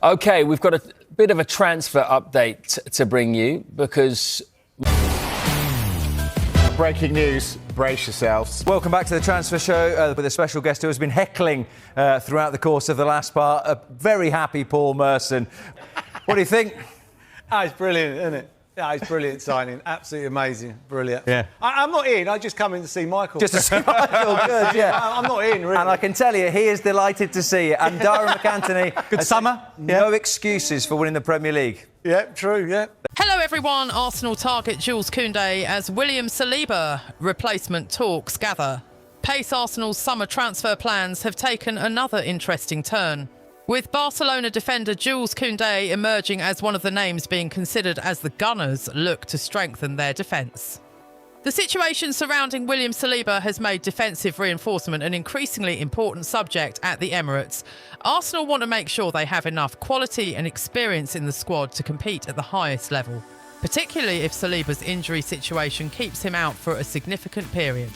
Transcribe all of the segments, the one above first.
OK, we've got a bit of a transfer update to bring you because... Breaking news, brace yourselves. Welcome back to the Transfer Show with a special guest who has been heckling throughout the course of the last part. A very happy Paul Merson. What do you think? It's brilliant, isn't it? Yeah, it's brilliant signing. Absolutely amazing. Brilliant. Yeah. I'm not in. I just come in to see Michael. Just to see Michael, good, yeah. I'm not in, really. And I can tell you, he is delighted to see you. And Darren McAntony... Good summer. No excuses for winning the Premier League. Yeah, true, yeah. Hello everyone, Arsenal target Jules Koundé as William Saliba replacement talks gather. Pace Arsenal's summer transfer plans have taken another interesting turn, with Barcelona defender Jules Koundé emerging as one of the names being considered as the Gunners look to strengthen their defence. The situation surrounding William Saliba has made defensive reinforcement an increasingly important subject at the Emirates. Arsenal want to make sure they have enough quality and experience in the squad to compete at the highest level, particularly if Saliba's injury situation keeps him out for a significant period.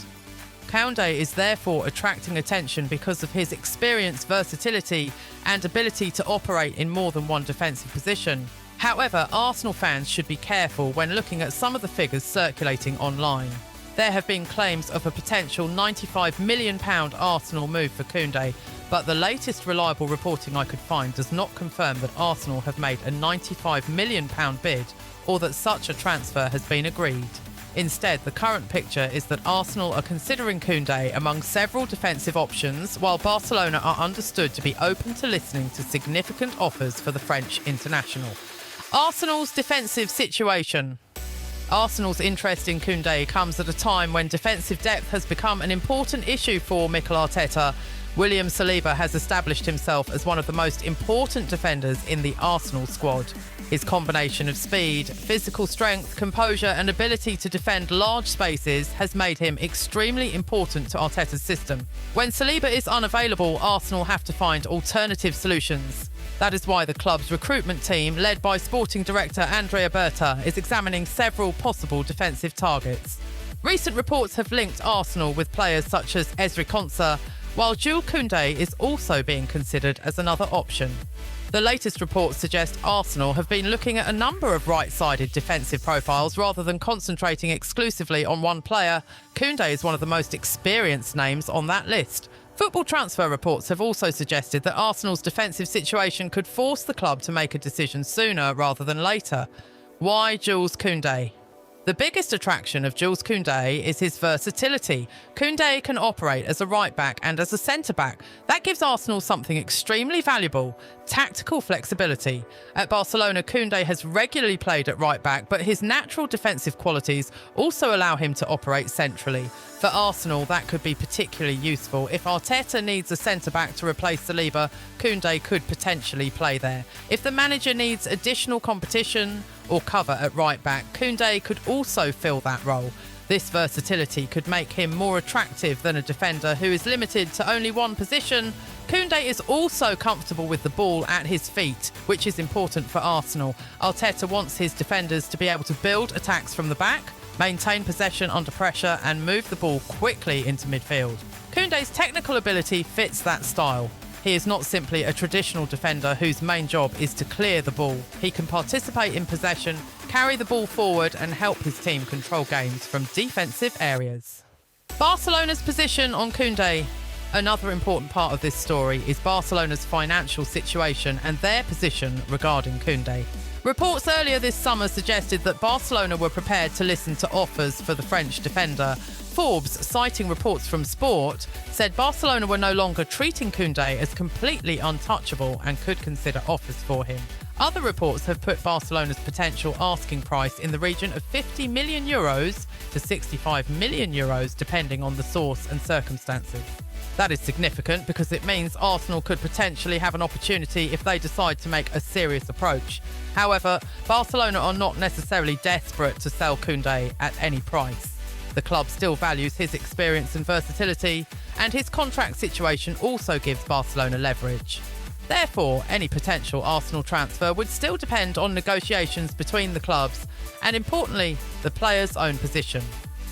Koundé is therefore attracting attention because of his experience, versatility and ability to operate in more than one defensive position. However, Arsenal fans should be careful when looking at some of the figures circulating online. There have been claims of a potential £95 million Arsenal move for Koundé, but the latest reliable reporting I could find does not confirm that Arsenal have made a £95 million bid or that such a transfer has been agreed. Instead, the current picture is that Arsenal are considering Koundé among several defensive options, while Barcelona are understood to be open to listening to significant offers for the French international. Arsenal's defensive situation. Arsenal's interest in Koundé comes at a time when defensive depth has become an important issue for Mikel Arteta. William Saliba has established himself as one of the most important defenders in the Arsenal squad. His combination of speed, physical strength, composure and ability to defend large spaces has made him extremely important to Arteta's system. When Saliba is unavailable, Arsenal have to find alternative solutions. That is why the club's recruitment team, led by sporting director Andrea Berta, is examining several possible defensive targets. Recent reports have linked Arsenal with players such as Ezri Konsa, while Jules Koundé is also being considered as another option. The latest reports suggest Arsenal have been looking at a number of right-sided defensive profiles rather than concentrating exclusively on one player. Koundé is one of the most experienced names on that list. Football transfer reports have also suggested that Arsenal's defensive situation could force the club to make a decision sooner rather than later. Why Jules Koundé? The biggest attraction of Jules Koundé is his versatility. Koundé can operate as a right-back and as a centre-back. That gives Arsenal something extremely valuable: tactical flexibility. At Barcelona, Koundé has regularly played at right-back, but his natural defensive qualities also allow him to operate centrally. For Arsenal, that could be particularly useful. If Arteta needs a centre-back to replace Saliba, Koundé could potentially play there. If the manager needs additional competition or cover at right-back, Koundé could also fill that role. This versatility could make him more attractive than a defender who is limited to only one position. Koundé is also comfortable with the ball at his feet, which is important for Arsenal. Arteta wants his defenders to be able to build attacks from the back, maintain possession under pressure and move the ball quickly into midfield. Koundé's technical ability fits that style. He is not simply a traditional defender whose main job is to clear the ball. He can participate in possession, carry the ball forward and help his team control games from defensive areas. Barcelona's position on Koundé. Another important part of this story is Barcelona's financial situation and their position regarding Koundé. Reports earlier this summer suggested that Barcelona were prepared to listen to offers for the French defender. Forbes, citing reports from Sport, said Barcelona were no longer treating Koundé as completely untouchable and could consider offers for him. Other reports have put Barcelona's potential asking price in the region of €50 million to €65 million, depending on the source and circumstances. That is significant because it means Arsenal could potentially have an opportunity if they decide to make a serious approach. However, Barcelona are not necessarily desperate to sell Koundé at any price. The club still values his experience and versatility, and his contract situation also gives Barcelona leverage. Therefore, any potential Arsenal transfer would still depend on negotiations between the clubs and, importantly, the player's own position.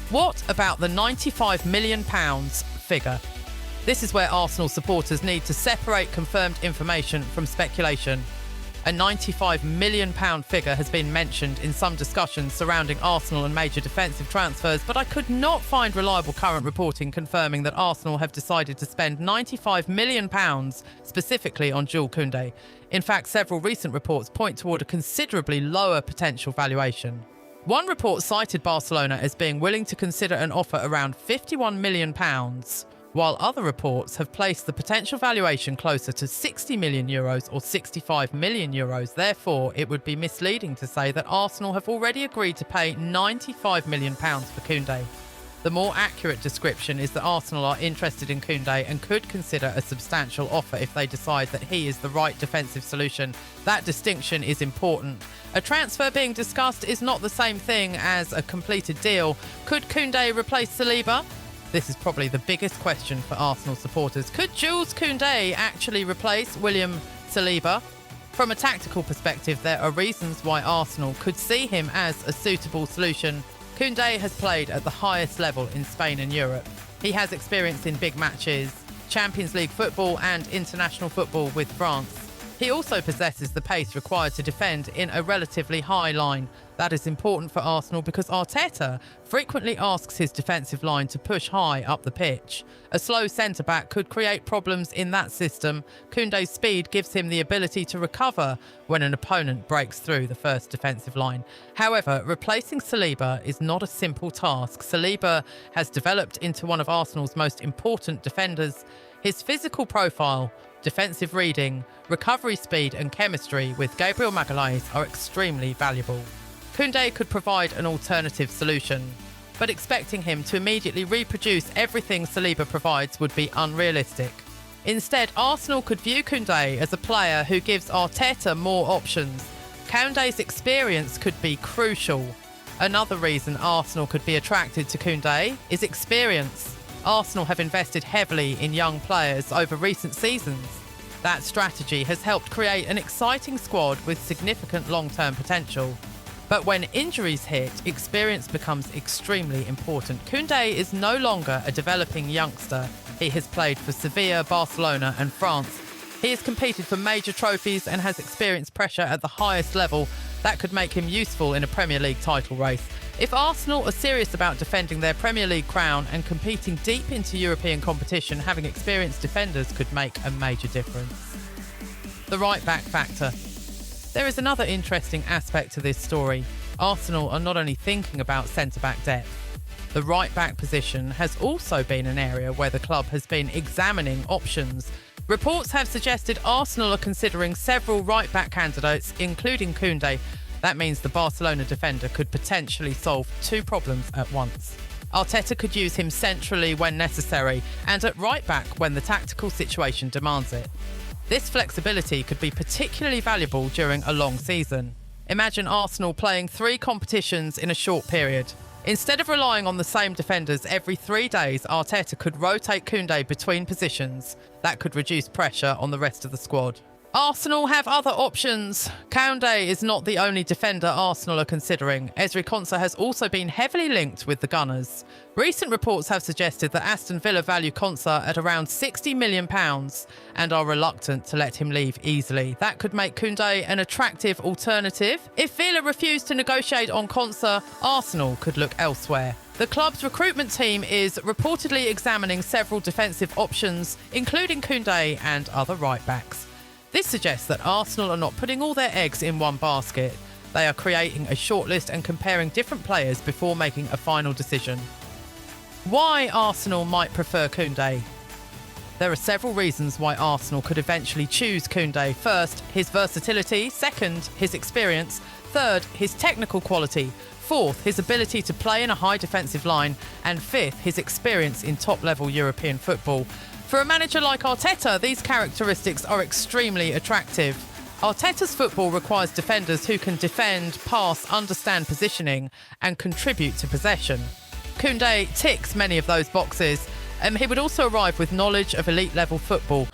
What about the £95 million figure? This is where Arsenal supporters need to separate confirmed information from speculation. A £95 million figure has been mentioned in some discussions surrounding Arsenal and major defensive transfers, but I could not find reliable current reporting confirming that Arsenal have decided to spend £95 million specifically on Jules Koundé. In fact, several recent reports point toward a considerably lower potential valuation. One report cited Barcelona as being willing to consider an offer around £51 million, while other reports have placed the potential valuation closer to €60 million or €65 million. Therefore, it would be misleading to say that Arsenal have already agreed to pay £95 million for Koundé. The more accurate description is that Arsenal are interested in Koundé and could consider a substantial offer if they decide that he is the right defensive solution. That distinction is important. A transfer being discussed is not the same thing as a completed deal. Could Koundé replace Saliba? This is probably the biggest question for Arsenal supporters. Could Jules Koundé actually replace William Saliba? From a tactical perspective, there are reasons why Arsenal could see him as a suitable solution. Koundé has played at the highest level in Spain and Europe. He has experience in big matches, Champions League football and international football with France. He also possesses the pace required to defend in a relatively high line. That is important for Arsenal because Arteta frequently asks his defensive line to push high up the pitch. A slow centre-back could create problems in that system. Koundé's speed gives him the ability to recover when an opponent breaks through the first defensive line. However, replacing Saliba is not a simple task. Saliba has developed into one of Arsenal's most important defenders. His physical profile, defensive reading, recovery speed and chemistry with Gabriel Magalhaes are extremely valuable. Koundé could provide an alternative solution, but expecting him to immediately reproduce everything Saliba provides would be unrealistic. Instead, Arsenal could view Koundé as a player who gives Arteta more options. Koundé's experience could be crucial. Another reason Arsenal could be attracted to Koundé is experience. Arsenal have invested heavily in young players over recent seasons. That strategy has helped create an exciting squad with significant long-term potential. But when injuries hit, experience becomes extremely important. Koundé is no longer a developing youngster. He has played for Sevilla, Barcelona and France. He has competed for major trophies and has experienced pressure at the highest level. That could make him useful in a Premier League title race. If Arsenal are serious about defending their Premier League crown and competing deep into European competition, having experienced defenders could make a major difference. The right-back factor. There is another interesting aspect to this story. Arsenal are not only thinking about centre-back depth. The right-back position has also been an area where the club has been examining options. Reports have suggested Arsenal are considering several right-back candidates, including Koundé. That means the Barcelona defender could potentially solve two problems at once. Arteta could use him centrally when necessary and at right-back when the tactical situation demands it. This flexibility could be particularly valuable during a long season. Imagine Arsenal playing 3 competitions in a short period. Instead of relying on the same defenders every 3 days, Arteta could rotate Koundé between positions. That could reduce pressure on the rest of the squad. Arsenal have other options. Koundé is not the only defender Arsenal are considering. Ezri Konsa has also been heavily linked with the Gunners. Recent reports have suggested that Aston Villa value Konsa at around £60 million and are reluctant to let him leave easily. That could make Koundé an attractive alternative. If Villa refuse to negotiate on Konsa, Arsenal could look elsewhere. The club's recruitment team is reportedly examining several defensive options, including Koundé and other right-backs. This suggests that Arsenal are not putting all their eggs in one basket. They are creating a shortlist and comparing different players before making a final decision. Why Arsenal might prefer Koundé? There are several reasons why Arsenal could eventually choose Koundé. First, his versatility. Second, his experience. Third, his technical quality. Fourth, his ability to play in a high defensive line. And fifth, his experience in top-level European football. For a manager like Arteta, these characteristics are extremely attractive. Arteta's football requires defenders who can defend, pass, understand positioning and contribute to possession. Koundé ticks many of those boxes, and he would also arrive with knowledge of elite-level football.